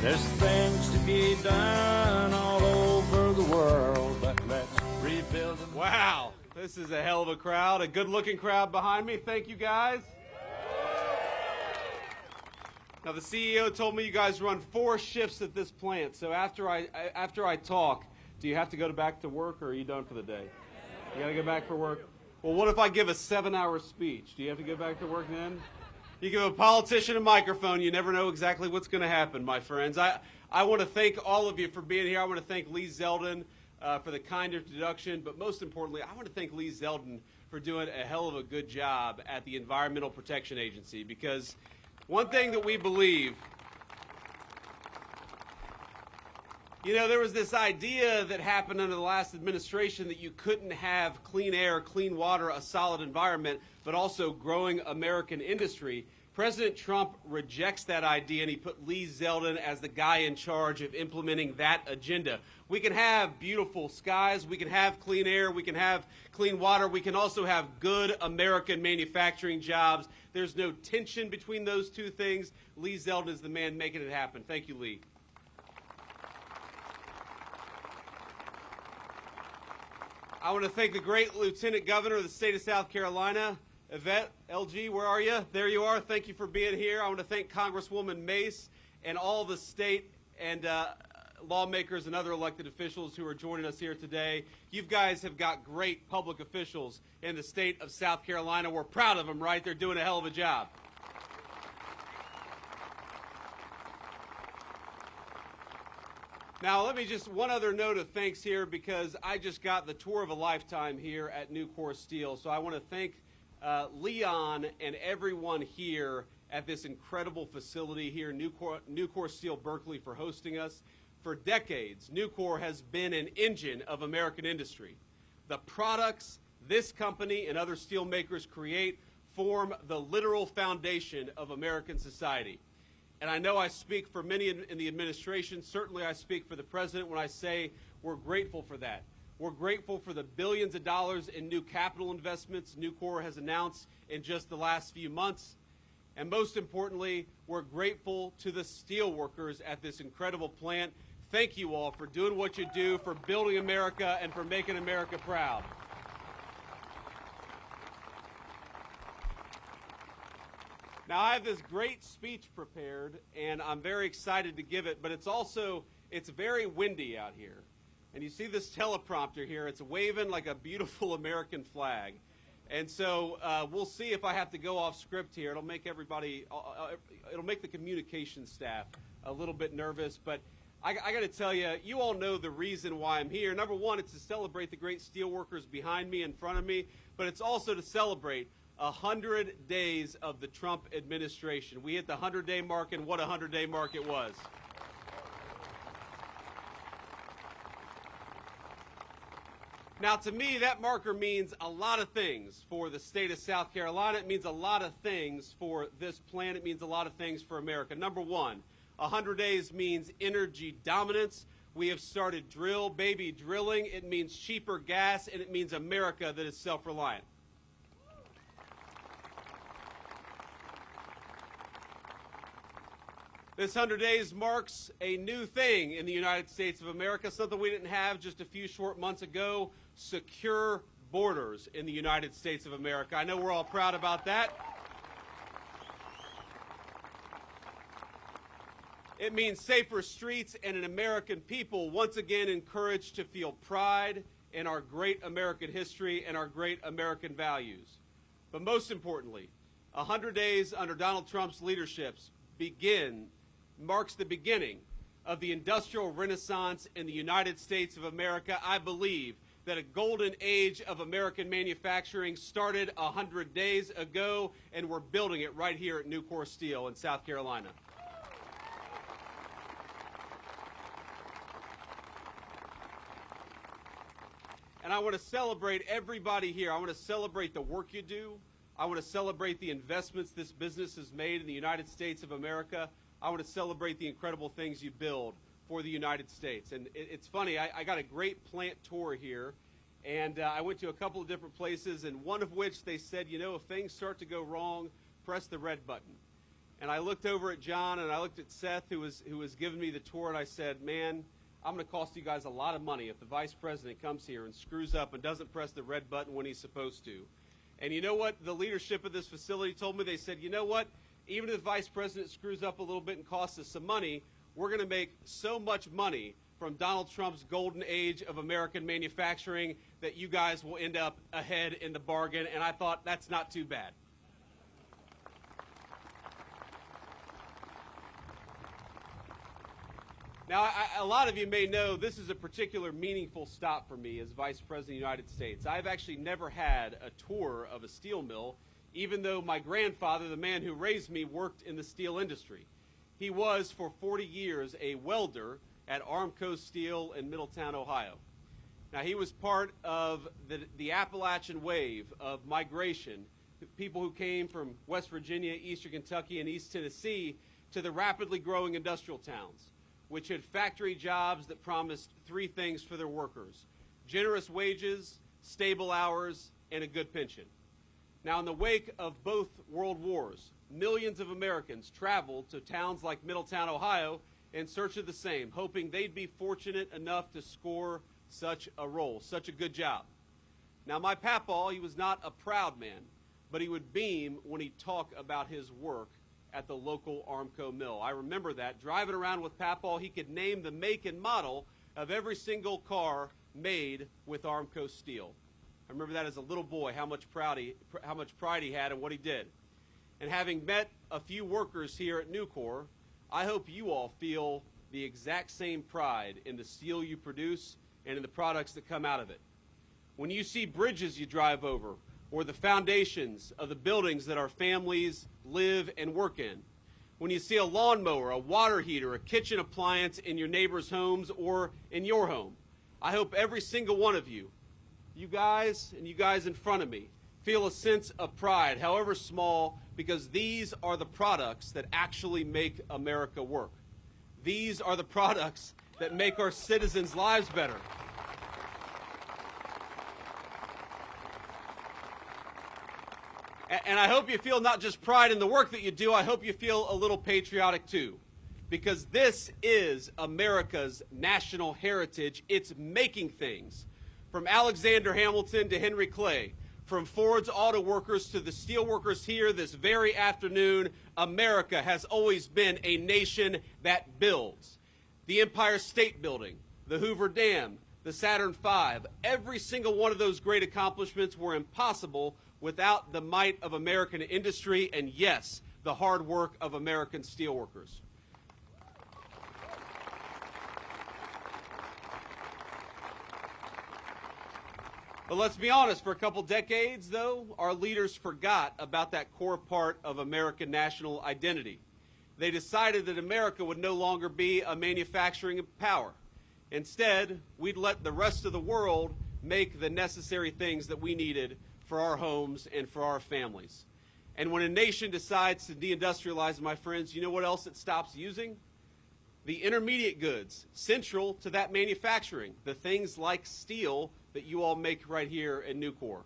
There's things to be done all over the world, but let's rebuild them. Wow, this is a hell of a crowd, a good-looking crowd behind me. Thank you, guys. Now, the CEO told me you guys run 4 shifts at this plant, so after I talk, do you have to go back to work, or are you done for the day? You got to go back for work? Well, what if I give a 7-hour speech? Do you have to go back to work then? You give a politician a microphone, you never know exactly what's going to happen, my friends. I want to thank all of you for being here. I want to thank Lee Zeldin for the kind introduction, but most importantly, I want to thank Lee Zeldin for doing a hell of a good job at the Environmental Protection Agency, because one thing that we believe, you know, there was this idea that happened under the last administration that you couldn't have clean air, clean water, a solid environment, but also growing American industry. President Trump rejects that idea, and he put Lee Zeldin as the guy in charge of implementing that agenda. We can have beautiful skies, we can have clean air, we can have clean water, we can also have good American manufacturing jobs. There's no tension between those two things. Lee Zeldin is the man making it happen. Thank you, Lee. I want to thank the great Lieutenant Governor of the state of South Carolina, Yvette, LG, where are you? There you are. Thank you for being here. I want to thank Congresswoman Mace and all the state and lawmakers and other elected officials who are joining us here today. You guys have got great public officials in the state of South Carolina. We're proud of them, right? They're doing a hell of a job. Now, let me just, one other note of thanks here, because I just got the tour of a lifetime here at Nucor Steel. So I want to thank Leon and everyone here at this incredible facility here, Nucor Steel Berkeley, for hosting us. For decades, Nucor has been an engine of American industry. The products this company and other steel makers create form the literal foundation of American society. And I know I speak for many in the administration. Certainly I speak for the president when I say we're grateful for that. We're grateful for the billions of dollars in new capital investments Nucor has announced in just the last few months. And most importantly, we're grateful to the steel workers at this incredible plant. Thank you all for doing what you do, for building America, and for making America proud. Now, I have this great speech prepared, and I'm very excited to give it, but it's very windy out here. And you see this teleprompter here, it's waving like a beautiful American flag. And so we'll see if I have to go off script here. It'll make it'll make the communication staff a little bit nervous, but I got to tell you, you all know the reason why I'm here. Number one, it's to celebrate the great steel workers behind me, in front of me, but it's also to celebrate 100 days of the Trump administration. We hit the 100-day mark, and what a 100-day mark it was. Now, to me, that marker means a lot of things for the state of South Carolina. It means a lot of things for this plant. It means a lot of things for America. Number one, 100 days means energy dominance. We have started drilling. It means cheaper gas, and it means America that is self-reliant. This 100 days marks a new thing in the United States of America, something we didn't have just a few short months ago: secure borders in the United States of America. I know we're all proud about that. It means safer streets and an American people once again encouraged to feel pride in our great American history and our great American values. But most importantly, 100 days under Donald Trump's leadership marks the beginning of the industrial renaissance in the United States of America. I believe that a golden age of American manufacturing started 100 days ago, and we're building it right here at Nucor Steel in South Carolina. And I want to celebrate everybody here. I want to celebrate the work you do. I want to celebrate the investments this business has made in the United States of America. I want to celebrate the incredible things you build for the United States. And it's funny, I got a great plant tour here, and I went to a couple of different places, and one of which they said, you know, if things start to go wrong, press the red button. And I looked over at John and I looked at Seth, who was giving me the tour, and I said, man, I'm going to cost you guys a lot of money if the vice president comes here and screws up and doesn't press the red button when he's supposed to. And you know what the leadership of this facility told me? They said, you know what, even if the vice president screws up a little bit and costs us some money, we're going to make so much money from Donald Trump's golden age of American manufacturing that you guys will end up ahead in the bargain. And I thought, that's not too bad. Now, a lot of you may know this is a particular meaningful stop for me as Vice President of the United States. I've actually never had a tour of a steel mill, even though my grandfather, the man who raised me, worked in the steel industry. He was, for 40 years, a welder at Armco Steel in Middletown, Ohio. Now, he was part of the Appalachian wave of migration, people who came from West Virginia, Eastern Kentucky, and East Tennessee to the rapidly growing industrial towns, which had factory jobs that promised three things for their workers: generous wages, stable hours, and a good pension. Now, in the wake of both world wars, millions of Americans traveled to towns like Middletown, Ohio, in search of the same, hoping they'd be fortunate enough to score such a role, such a good job. Now, my papaw, he was not a proud man, but he would beam when he talked about his work at the local Armco mill. I remember that. Driving around with Papaw, he could name the make and model of every single car made with Armco steel. I remember that as a little boy, how much pride he had in what he did. And having met a few workers here at Nucor, I hope you all feel the exact same pride in the steel you produce and in the products that come out of it. When you see bridges you drive over, or the foundations of the buildings that our families live and work in, when you see a lawnmower, a water heater, a kitchen appliance in your neighbor's homes or in your home, I hope every single one of you, you guys and you guys in front of me, feel a sense of pride, however small, because these are the products that actually make America work. These are the products that make our citizens' lives better. And I hope you feel not just pride in the work that you do, I hope you feel a little patriotic too. Because this is America's national heritage. It's making things. From Alexander Hamilton to Henry Clay, from Ford's auto workers to the steel workers here this very afternoon, America has always been a nation that builds. The Empire State Building, the Hoover Dam, the Saturn V, every single one of those great accomplishments were impossible without the might of American industry and, yes, the hard work of American steelworkers. But let's be honest, for a couple decades, though, our leaders forgot about that core part of American national identity. They decided that America would no longer be a manufacturing power. Instead, we'd let the rest of the world make the necessary things that we needed for our homes and for our families. And when a nation decides to deindustrialize, my friends, you know what else it stops using? The intermediate goods central to that manufacturing, the things like steel that you all make right here at Nucor.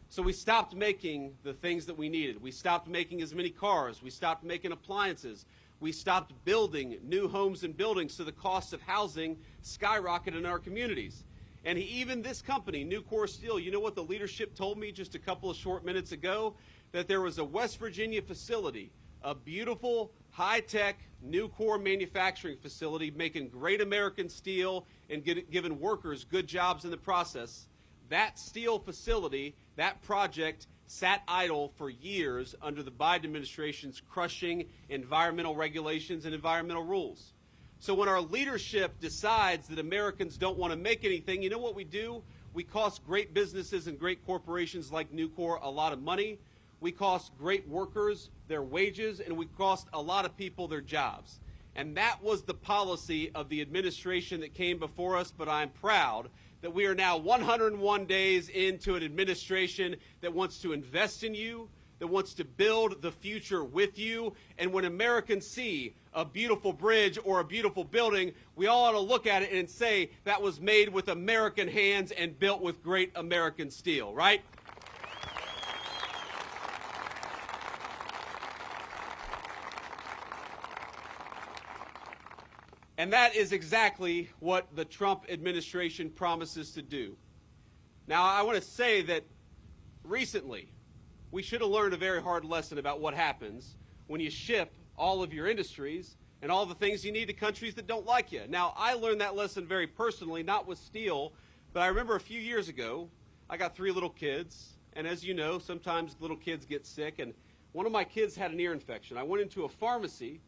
So we stopped making the things that we needed. We stopped making as many cars. We stopped making appliances. We stopped building new homes and buildings, so the cost of housing skyrocketed in our communities. And even this company, Nucor Steel, you know what the leadership told me just a couple of short minutes ago? That there was a West Virginia facility, a beautiful, high-tech Nucor manufacturing facility making great American steel and giving workers good jobs in the process. That steel facility, that project, sat idle for years under the Biden administration's crushing environmental regulations and environmental rules. So when our leadership decides that Americans don't want to make anything, you know what we do? We cost great businesses and great corporations like Nucor a lot of money. We cost great workers their wages, and we cost a lot of people their jobs. And that was the policy of the administration that came before us, but I'm proud that we are now 101 days into an administration that wants to invest in you, that wants to build the future with you. And when Americans see a beautiful bridge or a beautiful building, we all ought to look at it and say that was made with American hands and built with great American steel, right? And that is exactly what the Trump administration promises to do. Now, I want to say that recently, we should have learned a very hard lesson about what happens when you ship all of your industries and all the things you need to countries that don't like you. Now, I learned that lesson very personally, not with steel, but I remember a few years ago, I got 3 little kids, and as you know, sometimes little kids get sick, and one of my kids had an ear infection. I went into a pharmacy,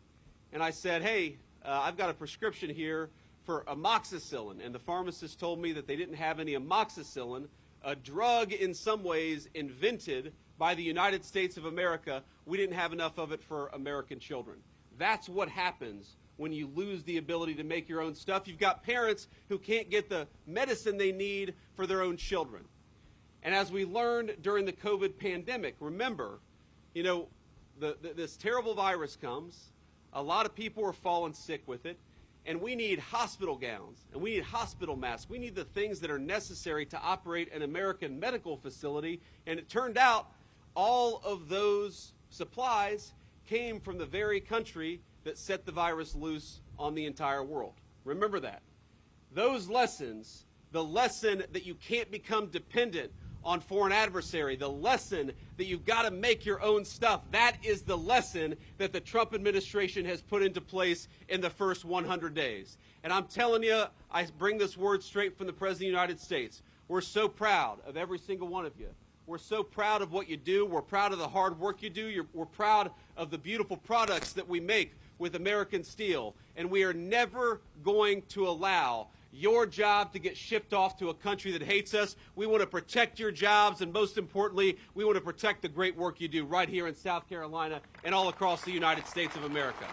and I said, hey, I've got a prescription here for amoxicillin, and the pharmacist told me that they didn't have any amoxicillin, a drug in some ways invented by the United States of America. We didn't have enough of it for American children. That's what happens when you lose the ability to make your own stuff. You've got parents who can't get the medicine they need for their own children. And as we learned during the COVID pandemic, remember, you know, this terrible virus comes, a lot of people are falling sick with it, and we need hospital gowns, and we need hospital masks. We need the things that are necessary to operate an American medical facility, and it turned out all of those supplies came from the very country that set the virus loose on the entire world. Remember that. Those lessons, the lesson that you can't become dependent on foreign adversary, the lesson that you've got to make your own stuff, that is the lesson that the Trump administration has put into place in the first 100 days. And I'm telling you, I bring this word straight from the President of the United States. We're so proud of every single one of you. We're so proud of what you do. We're proud of the hard work you do. We're proud of the beautiful products that we make with American steel. And we are never going to allow your job to get shipped off to a country that hates us. We want to protect your jobs, and most importantly, we want to protect the great work you do right here in South Carolina and all across the United States of America.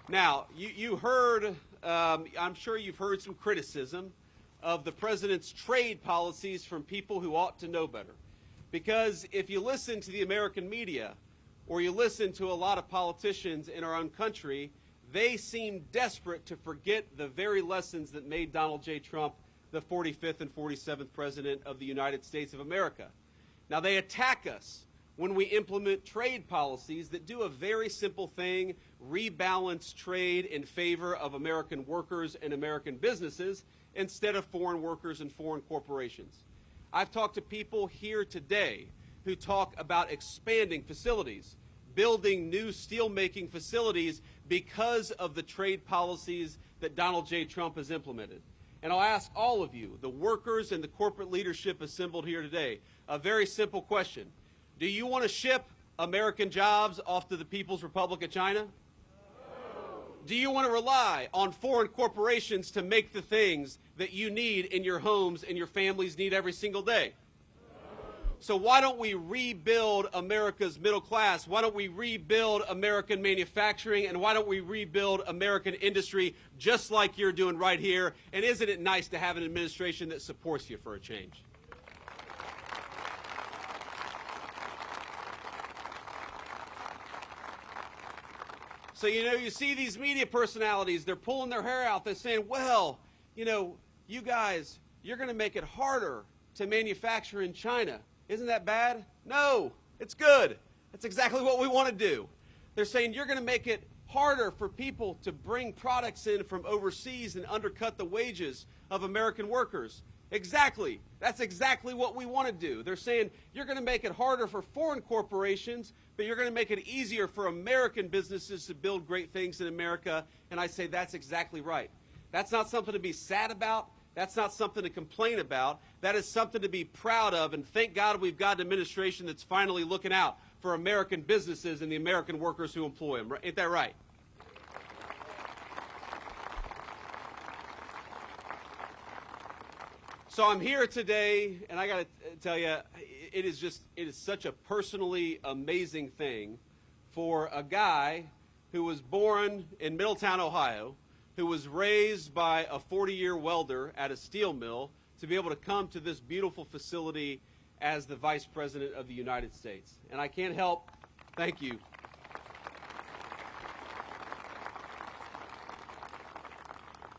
Now, you heard, I'm sure you've heard some criticism of the president's trade policies from people who ought to know better. Because if you listen to the American media, or you listen to a lot of politicians in our own country, they seem desperate to forget the very lessons that made Donald J. Trump the 45th and 47th President of the United States of America. Now, they attack us when we implement trade policies that do a very simple thing, rebalance trade in favor of American workers and American businesses instead of foreign workers and foreign corporations. I've talked to people here today who talk about expanding facilities, building new steelmaking facilities because of the trade policies that Donald J. Trump has implemented. And I'll ask all of you, the workers and the corporate leadership assembled here today, a very simple question. Do you want to ship American jobs off to the People's Republic of China? Do you want to rely on foreign corporations to make the things that you need in your homes and your families need every single day? So why don't we rebuild America's middle class? Why don't we rebuild American manufacturing? And why don't we rebuild American industry just like you're doing right here? And isn't it nice to have an administration that supports you for a change? So, you know, you see these media personalities, they're pulling their hair out. They're saying, well, you know, you guys, you're going to make it harder to manufacture in China. Isn't that bad? No, it's good. That's exactly what we want to do. They're saying you're going to make it harder for people to bring products in from overseas and undercut the wages of American workers. Exactly. That's exactly what we want to do. They're saying you're going to make it harder for foreign corporations, but you're going to make it easier for American businesses to build great things in America. And I say that's exactly right. That's not something to be sad about. That's not something to complain about. That is something to be proud of, and thank God we've got an administration that's finally looking out for American businesses and the American workers who employ them. Ain't that right? So I'm here today, and I got to tell you, it is such a personally amazing thing for a guy who was born in Middletown, Ohio, who was raised by a 40-year welder at a steel mill, to be able to come to this beautiful facility as the Vice President of the United States. And I can't help, thank you.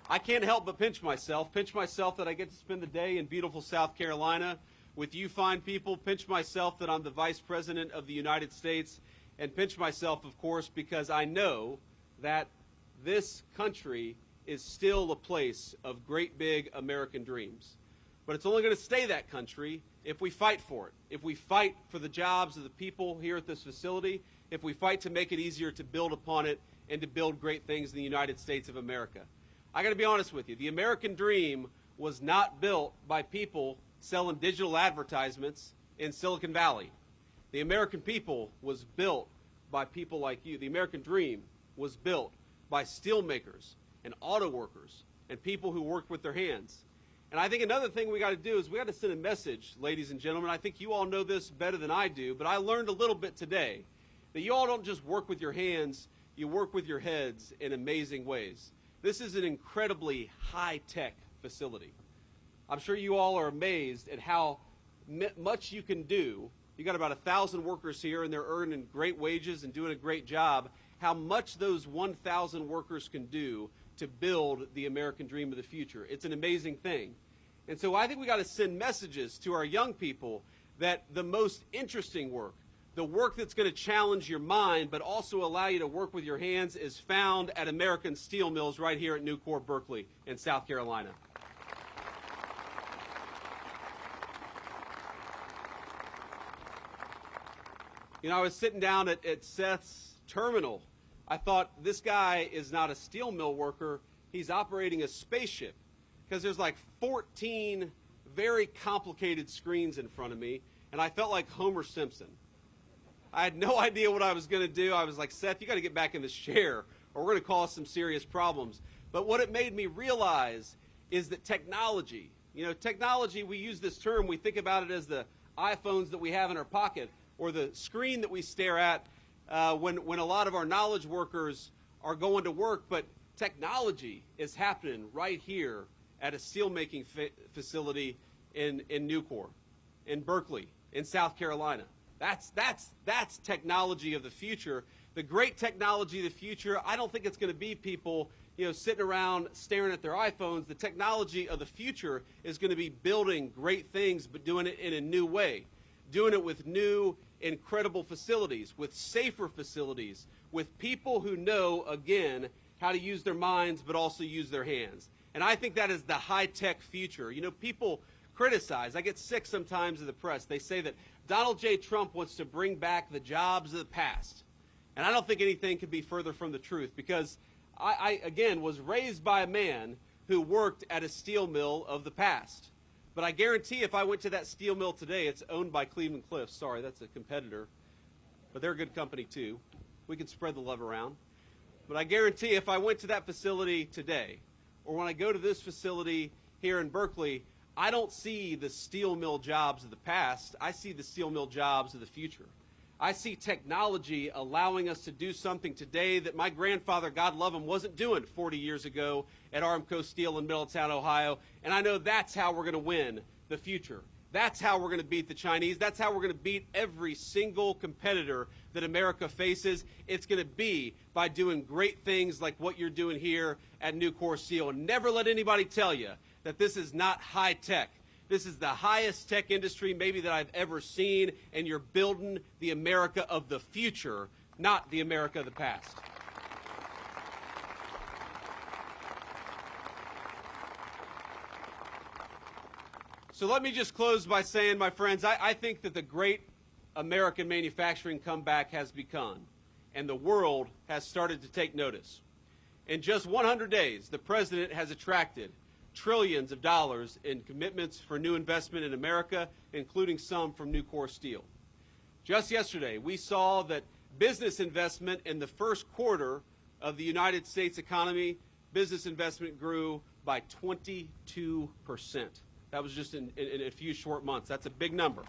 I can't help but pinch myself that I get to spend the day in beautiful South Carolina with you fine people, pinch myself that I'm the Vice President of the United States, and pinch myself, of course, because I know that this country is still a place of great big American dreams. But it's only going to stay that country if we fight for it, if we fight for the jobs of the people here at this facility, if we fight to make it easier to build upon it and to build great things in the United States of America. I got to be honest with you. The American dream was not built by people selling digital advertisements in Silicon Valley. The American people was built by people like you. The American dream was built by steel makers and auto workers and people who worked with their hands. And I think another thing we got to do is we got to send a message, ladies and gentlemen. I think you all know this better than I do, but I learned a little bit today that you all don't just work with your hands, you work with your heads in amazing ways. This is an incredibly high-tech facility. I'm sure you all are amazed at how much you can do. You got about 1,000 workers here, and they're earning great wages and doing a great job. How much those 1,000 workers can do to build the American dream of the future. It's an amazing thing. And so I think we got to send messages to our young people that the most interesting work, the work that's going to challenge your mind but also allow you to work with your hands, is found at American steel mills right here at Nucor, Berkeley in South Carolina. You know, I was sitting down at Seth's terminal. I thought, this guy is not a steel mill worker, he's operating a spaceship, because there's like 14 very complicated screens in front of me, and I felt like Homer Simpson. I had no idea what I was going to do. I was like, Seth, you got to get back in this chair, or we're going to cause some serious problems. But what it made me realize is that technology, technology, we use this term, we think about it as the iPhones that we have in our pocket, or the screen that we stare at when a lot of our knowledge workers are going to work, but technology is happening right here at a steelmaking facility in Nucor, in Berkeley, in South Carolina. That's technology of the future. The great technology of the future, I don't think it's going to be people sitting around staring at their iPhones. The technology of the future is going to be building great things, but doing it in a new way. Doing it with new, incredible facilities, with safer facilities, with people who know, again, how to use their minds but also use their hands. And I think that is the high-tech future. People criticize. I get sick sometimes of the press. They say that Donald J. Trump wants to bring back the jobs of the past. And I don't think anything could be further from the truth, because I again, was raised by a man who worked at a steel mill of the past. But I guarantee if I went to that steel mill today, it's owned by Cleveland Cliffs. Sorry, that's a competitor. But they're a good company, too. We can spread the love around. But I guarantee if I went to that facility today, or when I go to this facility here in Berkeley, I don't see the steel mill jobs of the past. I see the steel mill jobs of the future. I see technology allowing us to do something today that my grandfather, God love him, wasn't doing 40 years ago at Armco Steel in Middletown, Ohio. And I know that's how we're going to win the future. That's how we're going to beat the Chinese. That's how we're going to beat every single competitor that America faces. It's going to be by doing great things like what you're doing here at Nucor Steel. And never let anybody tell you that this is not high tech. This is the highest tech industry maybe that I've ever seen, and you're building the America of the future, not the America of the past. So let me just close by saying, my friends, I think that the great American manufacturing comeback has begun, and the world has started to take notice. In just 100 days, the President has attracted trillions of dollars in commitments for new investment in America, including some from Nucor Steel. Just yesterday, we saw that business investment in the first quarter of the United States economy, business investment grew by 22%. That was just in a few short months. That's a big number.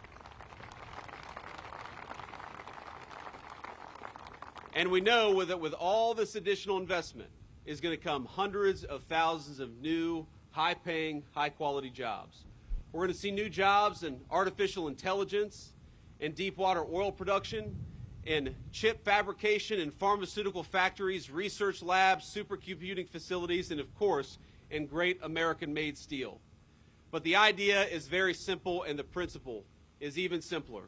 And we know that with all this additional investment is going to come hundreds of thousands of new, high-paying, high-quality jobs. We're going to see new jobs in artificial intelligence, in deep-water oil production, in chip fabrication, in pharmaceutical factories, research labs, supercomputing facilities, and, of course, in great American-made steel. But the idea is very simple, and the principle is even simpler,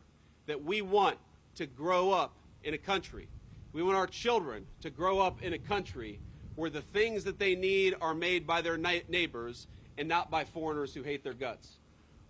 that we want to grow up in a country. We want our children to grow up in a country where the things that they need are made by their neighbors and not by foreigners who hate their guts,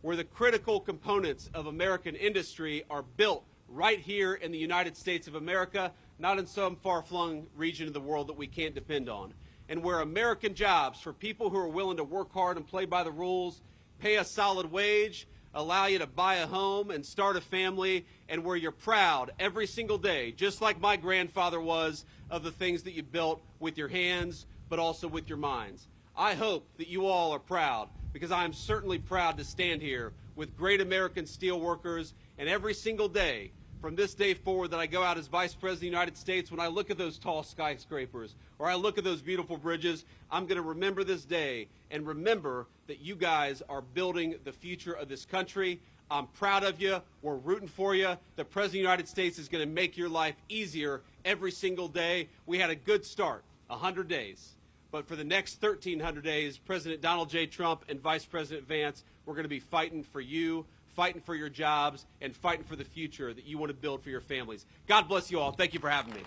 where the critical components of American industry are built right here in the United States of America, not in some far-flung region of the world that we can't depend on, and where American jobs for people who are willing to work hard and play by the rules, pay a solid wage, allow you to buy a home and start a family, and where you're proud every single day, just like my grandfather was, of the things that you built with your hands, but also with your minds. I hope that you all are proud, because I'm certainly proud to stand here with great American steel workers, and every single day from this day forward that I go out as Vice President of the United States, when I look at those tall skyscrapers or I look at those beautiful bridges, I'm going to remember this day and remember that you guys are building the future of this country. I'm proud of you. We're rooting for you. The President of the United States is going to make your life easier every single day. We had a good start, 100 days. But for the next 1,300 days, President Donald J. Trump and Vice President Vance, we're going to be fighting for you, fighting for your jobs, and fighting for the future that you want to build for your families. God bless you all. Thank you for having me.